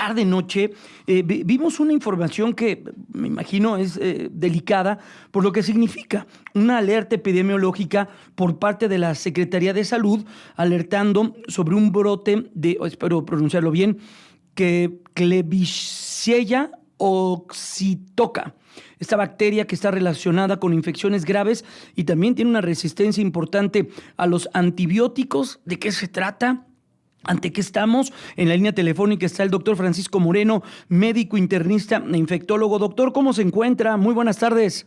tarde, noche, vimos una información que me imagino es delicada por lo que significa una alerta epidemiológica por parte de la Secretaría de Salud, alertando sobre un brote de, espero pronunciarlo bien, que Klebsiella oxytoca. Esta bacteria que está relacionada con infecciones graves y también tiene una resistencia importante a los antibióticos. ¿De qué se trata? ¿Ante qué estamos? En la línea telefónica está el doctor Francisco Moreno, médico internista e infectólogo. Doctor, ¿cómo se encuentra? Muy buenas tardes.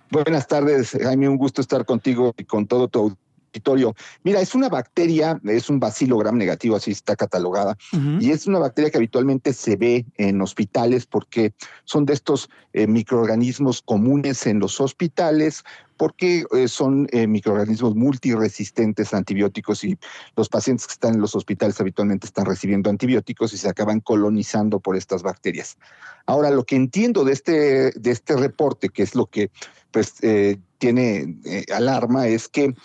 Buenas tardes, Jaime, un gusto estar contigo y con todo tu auditorio. Mira, es una bacteria, es un Bacillus gram negativo, así está catalogada, y es una bacteria que habitualmente se ve en hospitales porque son de estos microorganismos comunes en los hospitales, porque son microorganismos multiresistentes a antibióticos y los pacientes que están en los hospitales habitualmente están recibiendo antibióticos y se acaban colonizando por estas bacterias. Ahora, lo que entiendo de este reporte, que es lo que pues tiene alarma, es que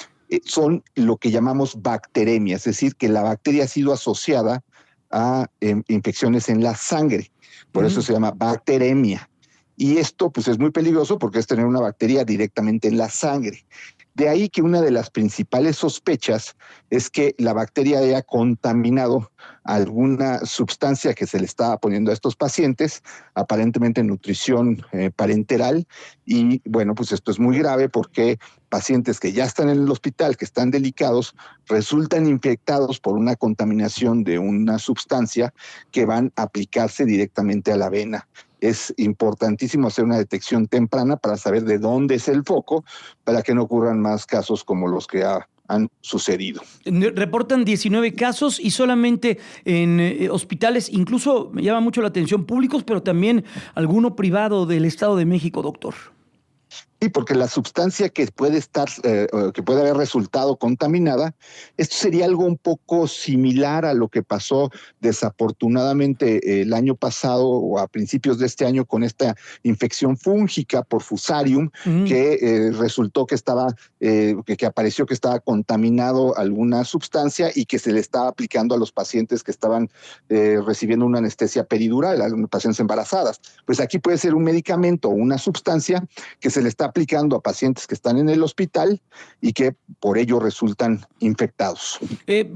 son lo que llamamos bacteremia, es decir, que la bacteria ha sido asociada a infecciones en la sangre, por eso se llama bacteremia. Y esto pues es muy peligroso porque es tener una bacteria directamente en la sangre. De ahí que una de las principales sospechas es que la bacteria haya contaminado alguna sustancia que se le estaba poniendo a estos pacientes, aparentemente nutrición parenteral, y bueno, pues esto es muy grave porque pacientes que ya están en el hospital, que están delicados, resultan infectados por una contaminación de una sustancia que van a aplicarse directamente a la vena. Es importantísimo hacer una detección temprana para saber de dónde es el foco, para que no ocurran más casos como los que han sucedido. Reportan 19 casos y solamente en hospitales, incluso me llama mucho la atención, públicos, pero también alguno privado del Estado de México, doctor. Sí, porque la sustancia que puede estar, que puede haber resultado contaminada, esto sería algo un poco similar a lo que pasó desafortunadamente el año pasado o a principios de este año con esta infección fúngica por Fusarium, que resultó que estaba, que apareció que estaba contaminado alguna sustancia y que se le estaba aplicando a los pacientes que estaban recibiendo una anestesia peridural, a las pacientes embarazadas. Pues aquí puede ser un medicamento o una sustancia que se le está aplicando a pacientes que están en el hospital y que por ello resultan infectados.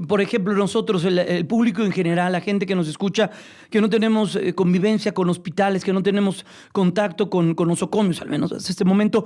Por ejemplo, nosotros, el público en general, la gente que nos escucha, que no tenemos convivencia con hospitales, que no tenemos contacto con nosocomios, al menos hasta este momento,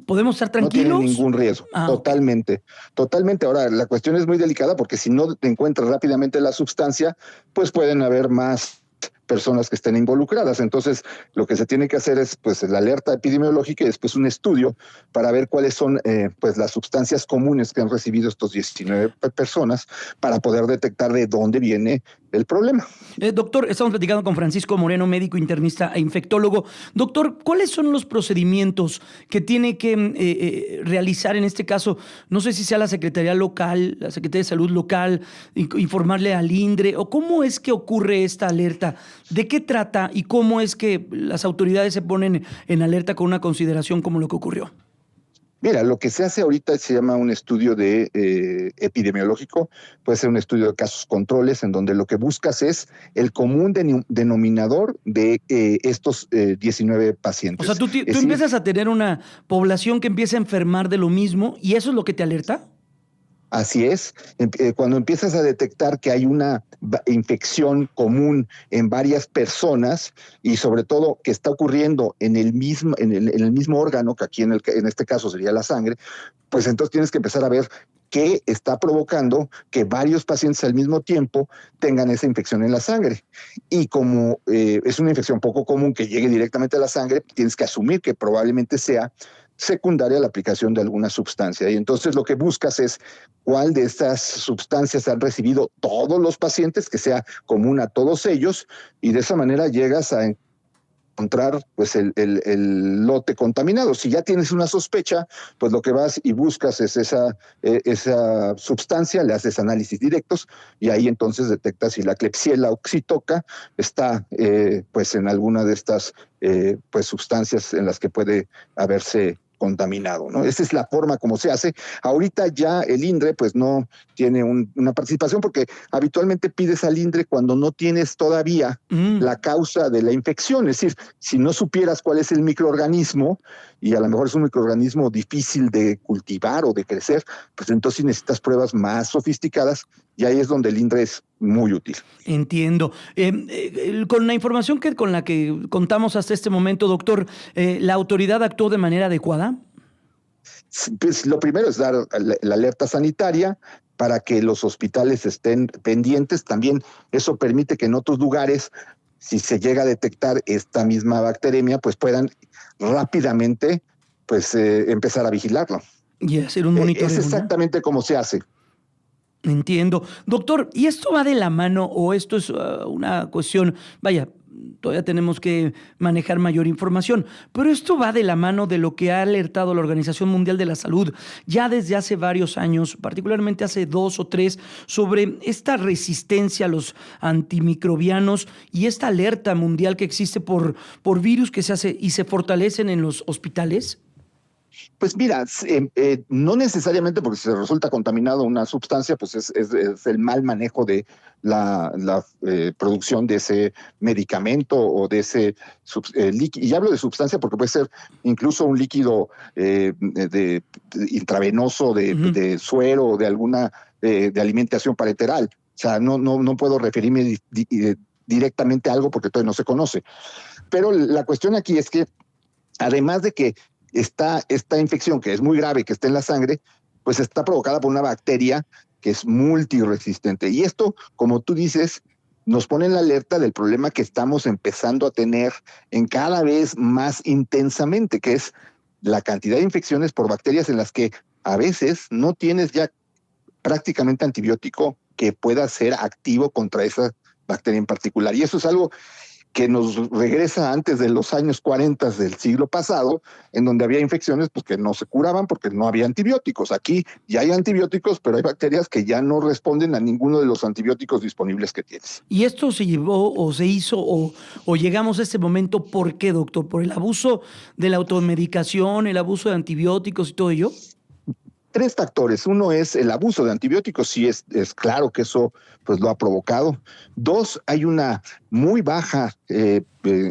¿podemos estar tranquilos? No tiene ningún riesgo, totalmente, totalmente. Ahora, la cuestión es muy delicada porque si no te encuentras rápidamente la sustancia, pues pueden haber más personas que estén involucradas. Entonces, lo que se tiene que hacer es pues la alerta epidemiológica y después un estudio para ver cuáles son pues las sustancias comunes que han recibido estos 19 personas para poder detectar de dónde viene el problema. Doctor, estamos platicando con Francisco Moreno, médico internista e infectólogo. Doctor, ¿cuáles son los procedimientos que tiene que realizar en este caso? No sé si sea la Secretaría local, la Secretaría de Salud local, informarle al INDRE, o cómo es que ocurre esta alerta. ¿De qué trata y cómo es que las autoridades se ponen en alerta con una consideración como lo que ocurrió? Mira, lo que se hace ahorita se llama un estudio de epidemiológico, puede ser un estudio de casos controles, en donde lo que buscas es el común denominador de estos 19 pacientes. O sea, tú empiezas a tener una población que empieza a enfermar de lo mismo y eso es lo que te alerta. Así es, cuando empiezas a detectar que hay una infección común en varias personas y sobre todo que está ocurriendo en el mismo órgano, que aquí en este caso sería la sangre, pues entonces tienes que empezar a ver qué está provocando que varios pacientes al mismo tiempo tengan esa infección en la sangre. Y como es una infección poco común que llegue directamente a la sangre, tienes que asumir que probablemente sea secundaria a la aplicación de alguna sustancia. Y entonces lo que buscas es cuál de estas sustancias han recibido todos los pacientes, que sea común a todos ellos, y de esa manera llegas a encontrar pues el lote contaminado. Si ya tienes una sospecha, pues lo que vas y buscas es esa sustancia, le haces análisis directos y ahí entonces detectas si la Klebsiella oxytoca está pues en alguna de estas pues sustancias en las que puede haberse contaminado, ¿no? Esa es la forma como se hace. Ahorita ya el INDRE pues no tiene una participación porque habitualmente pides al INDRE cuando no tienes todavía la causa de la infección. Es decir, si no supieras cuál es el microorganismo y a lo mejor es un microorganismo difícil de cultivar o de crecer, pues entonces necesitas pruebas más sofisticadas y ahí es donde el INDRE es muy útil. Entiendo. Con la información con la que contamos hasta este momento, doctor, ¿la autoridad actuó de manera adecuada? Pues lo primero es dar la alerta sanitaria para que los hospitales estén pendientes. También eso permite que en otros lugares, si se llega a detectar esta misma bacteremia, pues puedan rápidamente pues empezar a vigilarlo. Y hacer un monitoreo, Es ¿no? exactamente como se hace. Entiendo. Doctor, ¿y esto va de la mano o esto es una cuestión, vaya, todavía tenemos que manejar mayor información, pero esto va de la mano de lo que ha alertado la Organización Mundial de la Salud ya desde hace varios años, particularmente hace 2 o 3, sobre esta resistencia a los antimicrobianos y esta alerta mundial que existe por virus que se hace y se fortalecen en los hospitales? Pues mira, no necesariamente porque se resulta contaminado una sustancia, pues es el mal manejo de la producción de ese medicamento o de ese líquido. Y hablo de sustancia porque puede ser incluso un líquido de intravenoso, de suero o de alguna de alimentación parenteral. O sea, no puedo referirme directamente a algo porque todavía no se conoce. Pero la cuestión aquí es que además de que esta infección, que es muy grave, que está en la sangre, pues está provocada por una bacteria que es multiresistente. Y esto, como tú dices, nos pone en la alerta del problema que estamos empezando a tener en cada vez más intensamente, que es la cantidad de infecciones por bacterias en las que a veces no tienes ya prácticamente antibiótico que pueda ser activo contra esa bacteria en particular. Y eso es algo que nos regresa antes de los años 40 del siglo pasado, en donde había infecciones pues, que no se curaban porque no había antibióticos. Aquí ya hay antibióticos, pero hay bacterias que ya no responden a ninguno de los antibióticos disponibles que tienes. ¿Y esto se llevó o se hizo o llegamos a este momento por qué, doctor? ¿Por el abuso de la automedicación, el abuso de antibióticos y todo ello? Tres factores. Uno es el abuso de antibióticos, sí es claro que eso pues lo ha provocado. Dos, hay una muy baja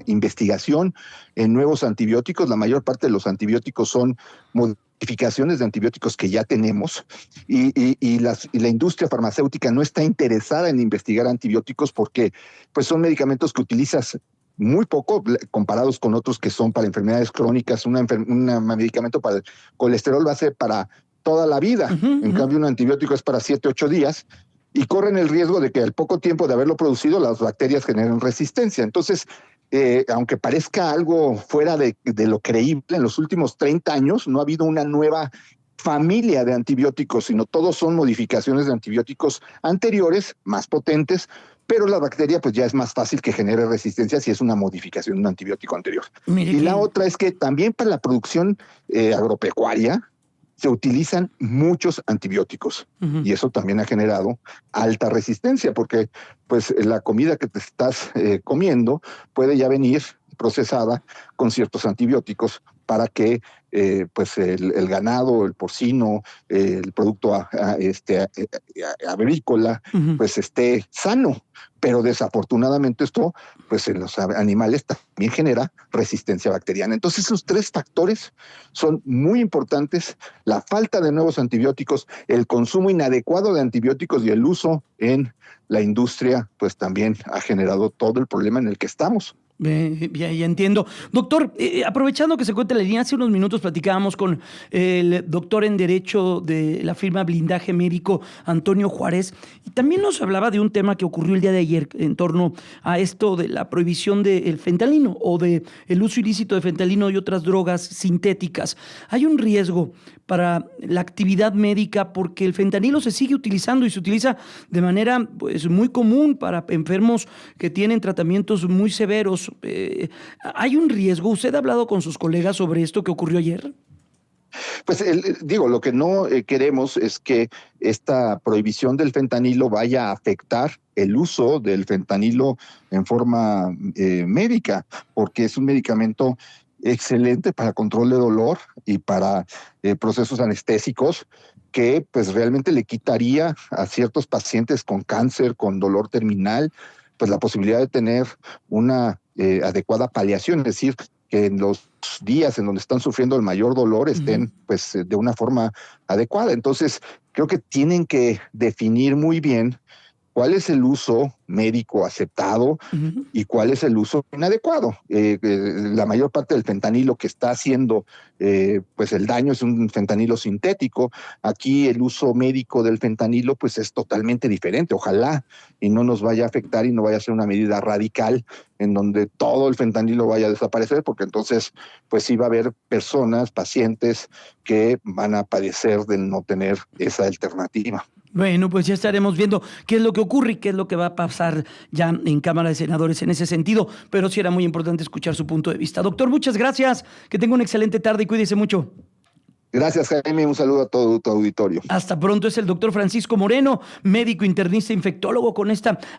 investigación en nuevos antibióticos. La mayor parte de los antibióticos son modificaciones de antibióticos que ya tenemos y la industria farmacéutica no está interesada en investigar antibióticos porque pues son medicamentos que utilizas muy poco comparados con otros que son para enfermedades crónicas. Un medicamento para el colesterol va a ser para toda la vida. En cambio, un antibiótico es para 7, 8 días y corren el riesgo de que al poco tiempo de haberlo producido, las bacterias generen resistencia. Entonces, aunque parezca algo fuera de lo creíble, en los últimos 30 años no ha habido una nueva familia de antibióticos, sino todos son modificaciones de antibióticos anteriores, más potentes, pero la bacteria pues ya es más fácil que genere resistencia si es una modificación de un antibiótico anterior. Y la otra es que también para la producción agropecuaria, se utilizan muchos antibióticos y eso también ha generado alta resistencia porque pues la comida que te estás comiendo puede ya venir procesada con ciertos antibióticos para que pues el ganado, el porcino, el producto agrícola pues esté sano. Pero desafortunadamente esto pues en los animales también genera resistencia bacteriana. Entonces esos tres factores son muy importantes: la falta de nuevos antibióticos, el consumo inadecuado de antibióticos y el uso en la industria pues también ha generado todo el problema en el que estamos. Ya entiendo. Doctor, aprovechando que se cuenta la línea, hace unos minutos platicábamos con el doctor en Derecho de la firma Blindaje Médico, Antonio Juárez, y también nos hablaba de un tema que ocurrió el día de ayer en torno a esto de la prohibición del fentanilo o de el uso ilícito de fentanilo y otras drogas sintéticas. Hay un riesgo para la actividad médica porque el fentanilo se sigue utilizando y se utiliza de manera pues, muy común para enfermos que tienen tratamientos muy severos. ¿Hay un riesgo? ¿Usted ha hablado con sus colegas sobre esto que ocurrió ayer? Pues lo que no queremos es que esta prohibición del fentanilo vaya a afectar el uso del fentanilo en forma médica, porque es un medicamento excelente para control de dolor y para procesos anestésicos, que pues realmente le quitaría a ciertos pacientes con cáncer, con dolor terminal, pues la posibilidad de tener una adecuada paliación, es decir, que en los días en donde están sufriendo el mayor dolor estén pues de una forma adecuada. Entonces, creo que tienen que definir muy bien cuál es el uso médico aceptado y cuál es el uso inadecuado. La mayor parte del fentanilo que está haciendo pues el daño es un fentanilo sintético. Aquí el uso médico del fentanilo pues es totalmente diferente. Ojalá y no nos vaya a afectar y no vaya a ser una medida radical en donde todo el fentanilo vaya a desaparecer, porque entonces pues sí va a haber personas, pacientes que van a padecer de no tener esa alternativa. Bueno, pues ya estaremos viendo qué es lo que ocurre y qué es lo que va a pasar ya en Cámara de Senadores en ese sentido, pero sí era muy importante escuchar su punto de vista. Doctor, muchas gracias, que tenga una excelente tarde y cuídese mucho. Gracias, Jaime, un saludo a todo tu auditorio. Hasta pronto. Es el doctor Francisco Moreno, médico internista infectólogo, con esta